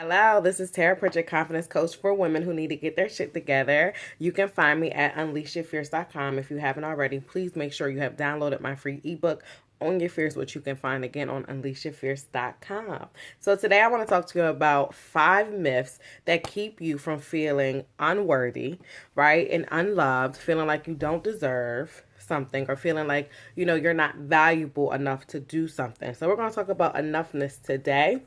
Hello, this is Tara Pritchett, confidence coach for women who need to get their shit together. You can find me at unleashyourfierce.com. If you haven't already, please make sure you have downloaded my free ebook, Own Your Fears, which you can find again on unleashyourfierce.com. So today I want to talk to you about 5 myths that keep you from feeling unworthy, right, and unloved, feeling like you don't deserve something, or feeling like, you're not valuable enough to do something. So we're going to talk about enough-ness today.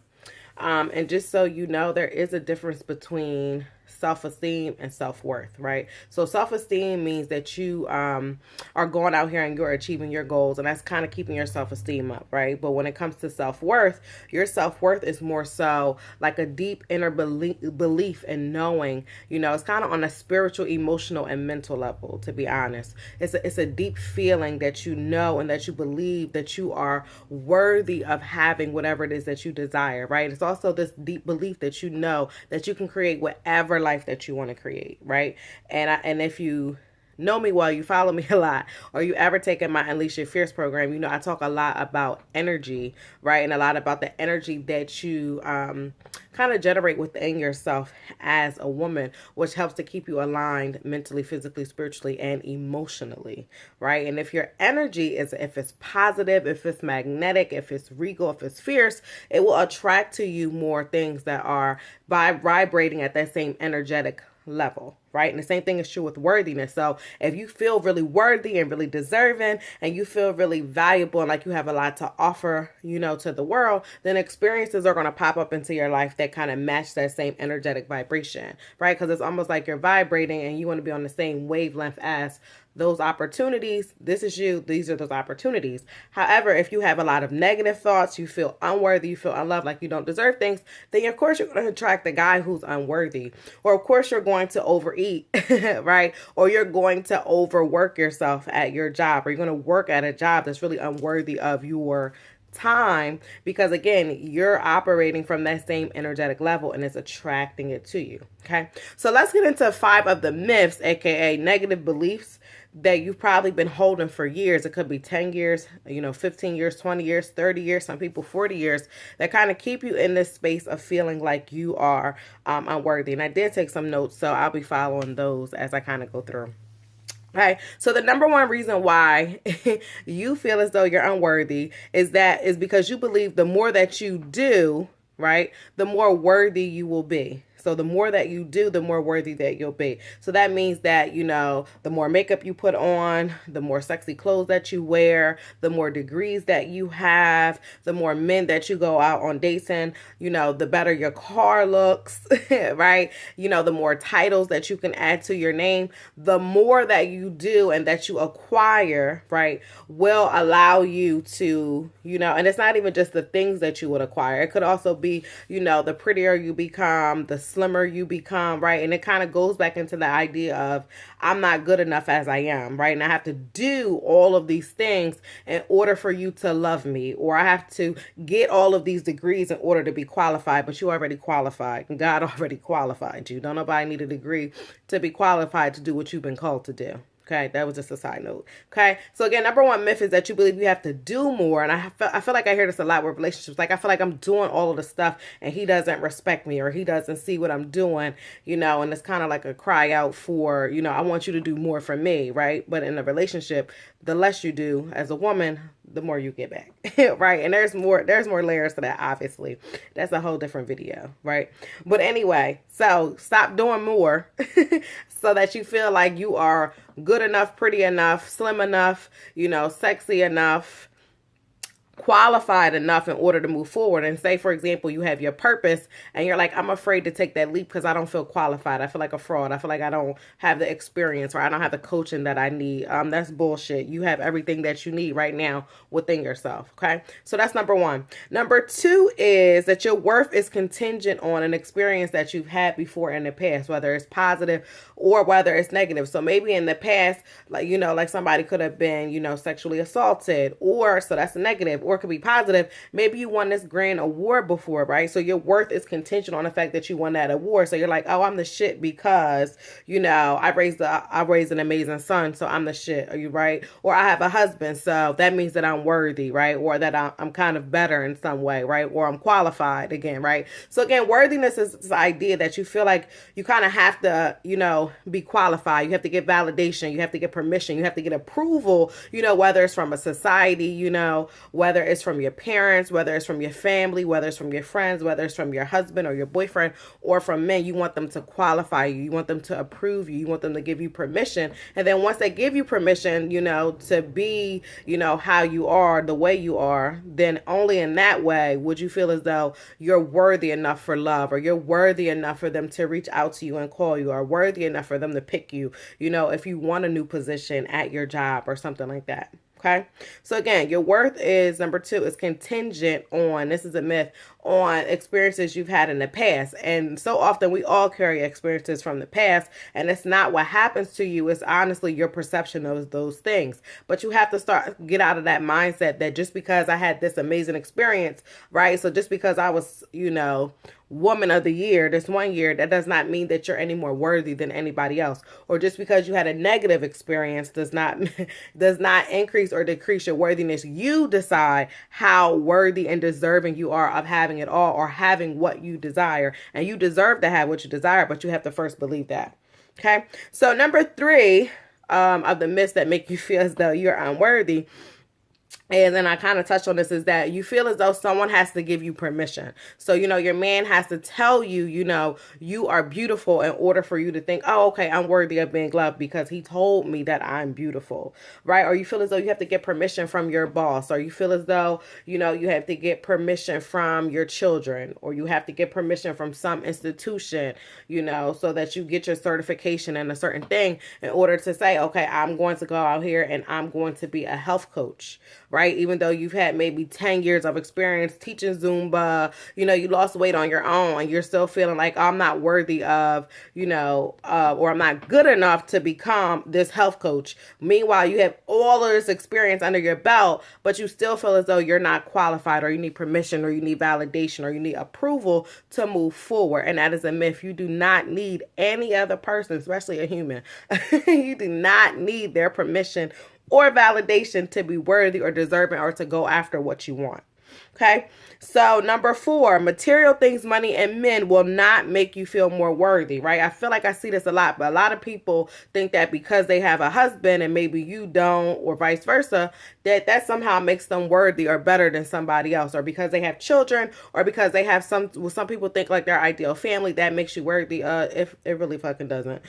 And just so you know, there is a difference between self-esteem and self-worth, right? So self-esteem means that you are going out here and you're achieving your goals, and that's kind of keeping your self-esteem up, right? But when it comes to self-worth, your self-worth is more so like a deep inner belief in knowing, it's kind of on a spiritual, emotional, and mental level, to be honest. It's a deep feeling that you know and that you believe that you are worthy of having whatever it is that you desire, right? It's also this deep belief that you know that you can create whatever life that you want to create, right? And if you know me well, you follow me a lot, or you ever taken my Unleash Your Fierce program, I talk a lot about energy, right? And a lot about the energy that you kind of generate within yourself as a woman, which helps to keep you aligned mentally, physically, spiritually, and emotionally, right? And if your energy if it's positive, if it's magnetic, if it's regal, if it's fierce, it will attract to you more things that are vibrating at that same energetic level, right? And the same thing is true with worthiness. So if you feel really worthy and really deserving, and you feel really valuable and like you have a lot to offer, to the world, then experiences are going to pop up into your life that kind of match that same energetic vibration, right? Because it's almost like you're vibrating and you want to be on the same wavelength as those opportunities. This is you. These are those opportunities. However, if you have a lot of negative thoughts, you feel unworthy, you feel unloved, like you don't deserve things, then of course you're going to attract the guy who's unworthy. Or of course you're going to overeat, right? Or you're going to overwork yourself at your job, or you're going to work at a job that's really unworthy of your time, because again, you're operating from that same energetic level and it's attracting it to you. Okay, so let's get into 5 of the myths, aka negative beliefs, that you've probably been holding for years. It could be 10 years, 15 years, 20 years, 30 years, some people 40 years, that kind of keep you in this space of feeling like you are unworthy. And I did take some notes, so I'll be following those as I kind of go through. Okay, so the number one reason why you feel as though you're unworthy is because you believe the more that you do, right, the more worthy you will be. So the more that you do, the more worthy that you'll be. So that means that, the more makeup you put on, the more sexy clothes that you wear, the more degrees that you have, the more men that you go out on dates in, the better your car looks, right? The more titles that you can add to your name, the more that you do and that you acquire, right, will allow you to, and it's not even just the things that you would acquire. It could also be, the prettier you become, the slimmer you become, right? And it kind of goes back into the idea of I'm not good enough as I am, right? And I have to do all of these things in order for you to love me, or I have to get all of these degrees in order to be qualified. But you already qualified, and God already qualified you. Don't nobody need a degree to be qualified to do what you've been called to do. Okay, that was just a side note. Okay, so again, number one myth is that you believe you have to do more. And I feel like I hear this a lot with relationships. Like, I feel like I'm doing all of the stuff and he doesn't respect me, or he doesn't see what I'm doing, and it's kind of like a cry out for, I want you to do more for me, right? But in a relationship, the less you do as a woman, the more you get back, right? And there's more layers to that, obviously. That's a whole different video, right? But anyway, so stop doing more so that you feel like you are good enough, pretty enough, slim enough, sexy enough, qualified enough in order to move forward. And say, for example, you have your purpose and you're like, I'm afraid to take that leap because I don't feel qualified. I feel like a fraud. I feel like I don't have the experience, or I don't have the coaching that I need. That's bullshit. You have everything that you need right now within yourself. Okay. So that's number one. Number 2 is that your worth is contingent on an experience that you've had before in the past, whether it's positive or whether it's negative. So maybe in the past, like somebody could have been, sexually assaulted, or so that's a negative. or it could be positive. Maybe you won this grand award before, right? So your worth is contingent on the fact that you won that award. So you're like, oh, I'm the shit because, I raised an amazing son, so I'm the shit. Are you right? Or I have a husband, so that means that I'm worthy, right? Or that I'm kind of better in some way, right? Or I'm qualified again, right? So again, worthiness is this idea that you feel like you kind of have to, be qualified. You have to get validation. You have to get permission. You have to get approval, whether it's from a society, whether it's from your parents, whether it's from your family, whether it's from your friends, whether it's from your husband or your boyfriend, or from men. You want them to qualify you. You want them to approve you. You want them to give you permission. And then once they give you permission, to be, how you are, the way you are, then only in that way would you feel as though you're worthy enough for love, or you're worthy enough for them to reach out to you and call you, or worthy enough for them to pick you, if you want a new position at your job or something like that. Okay. So again, your worth is, number 2, is contingent on, this is a myth, on experiences you've had in the past. And so often we all carry experiences from the past, and it's not what happens to you. It's honestly your perception of those things. But you have to get out of that mindset that just because I had this amazing experience, right? So just because I was, woman of the year this one year, that does not mean that you're any more worthy than anybody else. Or just because you had a negative experience does not increase or decrease your worthiness. You decide how worthy and deserving you are of having it all, or having what you desire. And you deserve to have what you desire, but you have to first believe that. Okay. So number 3 of the myths that make you feel as though you're unworthy, and then I kind of touched on this, is that you feel as though someone has to give you permission. So, your man has to tell you, you are beautiful in order for you to think, oh, okay, I'm worthy of being loved because he told me that I'm beautiful, right? Or you feel as though you have to get permission from your boss, or you feel as though, you have to get permission from your children, or you have to get permission from some institution, so that you get your certification in a certain thing in order to say, okay, I'm going to go out here and I'm going to be a health coach, right? Even though you've had maybe 10 years of experience teaching Zumba, you lost weight on your own, and you're still feeling like, oh, I'm not worthy of, or I'm not good enough to become this health coach. Meanwhile, you have all of this experience under your belt, but you still feel as though you're not qualified, or you need permission, or you need validation, or you need approval to move forward. And that is a myth. You do not need any other person, especially a human. You do not need their permission or validation to be worthy or deserving, or to go after what you want. Okay. So number 4, material things, money, and men will not make you feel more worthy, right? I feel like I see this a lot, but a lot of people think that because they have a husband and maybe you don't, or vice versa, that somehow makes them worthy or better than somebody else, or because they have children, or because they have some people think like their ideal family, that makes you worthy. If it really fucking doesn't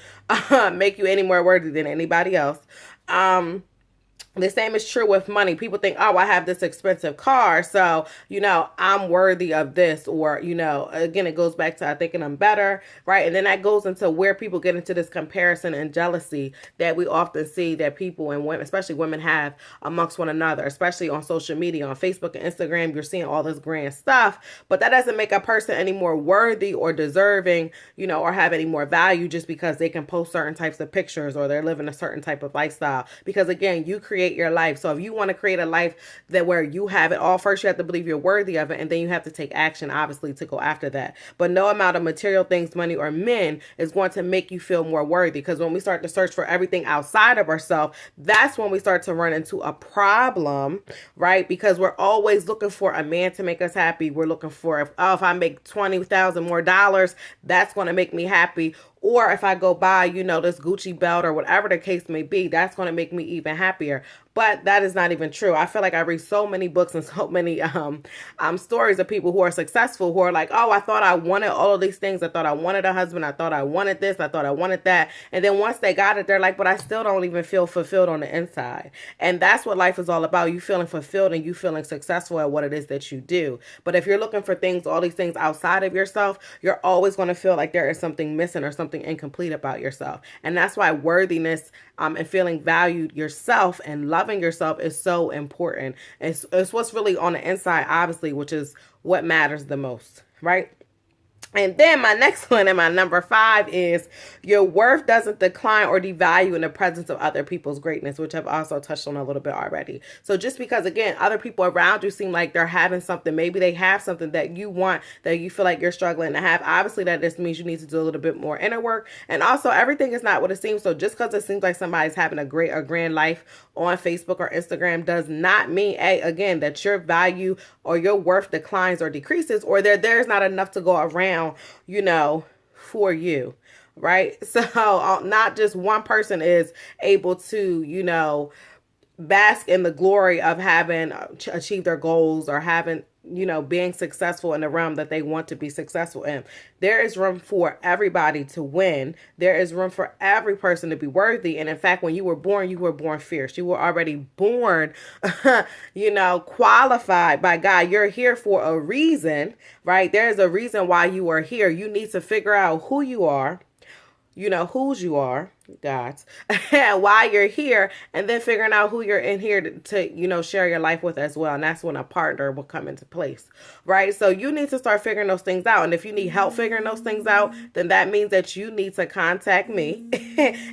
make you any more worthy than anybody else. The same is true with money. People think, oh, I have this expensive car, so, I'm worthy of this. Or, again, it goes back to I thinking I'm better, right? And then that goes into where people get into this comparison and jealousy that we often see that people and women, especially women, have amongst one another, especially on social media, on Facebook and Instagram. You're seeing all this grand stuff, but that doesn't make a person any more worthy or deserving, or have any more value just because they can post certain types of pictures, or they're living a certain type of lifestyle. Because again, you create your life. So if you want to create a life that where you have it all, first you have to believe you're worthy of it, and then you have to take action, obviously, to go after that. But no amount of material things, money, or men is going to make you feel more worthy, because when we start to search for everything outside of ourselves, that's when we start to run into a problem, right? Because we're always looking for a man to make us happy. We're looking for, if I make $20,000 more, that's going to make me happy. Or if I go buy, this Gucci belt or whatever the case may be, that's going to make me even happier. But that is not even true. I feel like I read so many books and so many stories of people who are successful, who are like, oh, I thought I wanted all of these things. I thought I wanted a husband. I thought I wanted this. I thought I wanted that. And then once they got it, they're like, but I still don't even feel fulfilled on the inside. And that's what life is all about. You feeling fulfilled and you feeling successful at what it is that you do. But if you're looking for things, all these things outside of yourself, you're always going to feel like there is something missing or something incomplete about yourself. And that's why worthiness and feeling valued yourself and loving yourself is so important. It's what's really on the inside, obviously, which is what matters the most, right? And then my next one and my number 5 is your worth doesn't decline or devalue in the presence of other people's greatness, which I've also touched on a little bit already. So just because, again, other people around you seem like they're having something, maybe they have something that you want, that you feel like you're struggling to have, obviously that just means you need to do a little bit more inner work. And also, everything is not what it seems. So just because it seems like somebody's having a grand life on Facebook or Instagram does not mean, again, that your value or your worth declines or decreases, or there's not enough to go around, for you, right? So not just one person is able to, bask in the glory of having achieved their goals or having, being successful in the realm that they want to be successful in. There is room for everybody to win. There is room for every person to be worthy. And in fact, when you were born fierce. You were already born, qualified by God. You're here for a reason, right? There's a reason why you are here. You need to figure out who you are, whose you are, God's, and why you're here, and then figuring out who you're in here to share your life with as well. And that's when a partner will come into place, right? So you need to start figuring those things out. And if you need help figuring those things out, then that means that you need to contact me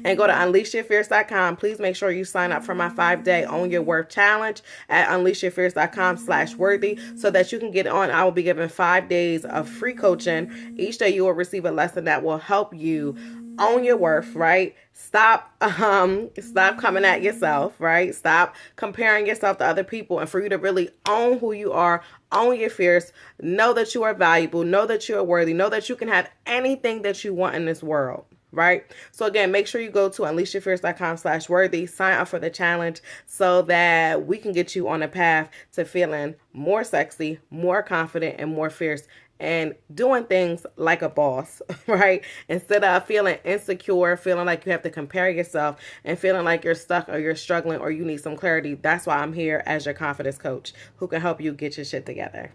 and go to unleashyourfierce.com. Please make sure you sign up for my 5-day Own Your Worth challenge at unleashyourfierce.com/worthy so that you can get on. I will be giving 5 days of free coaching. Each day you will receive a lesson that will help you own your worth, right? Stop coming at yourself, right? Stop comparing yourself to other people, and for you to really own who you are, own your fears, know that you are valuable, know that you are worthy, know that you can have anything that you want in this world, right? So again, make sure you go to unleashyourfierce.com/worthy, sign up for the challenge so that we can get you on a path to feeling more sexy, more confident, and more fierce, and doing things like a boss, right? Instead of feeling insecure, feeling like you have to compare yourself, and feeling like you're stuck or you're struggling or you need some clarity. That's why I'm here as your confidence coach who can help you get your shit together.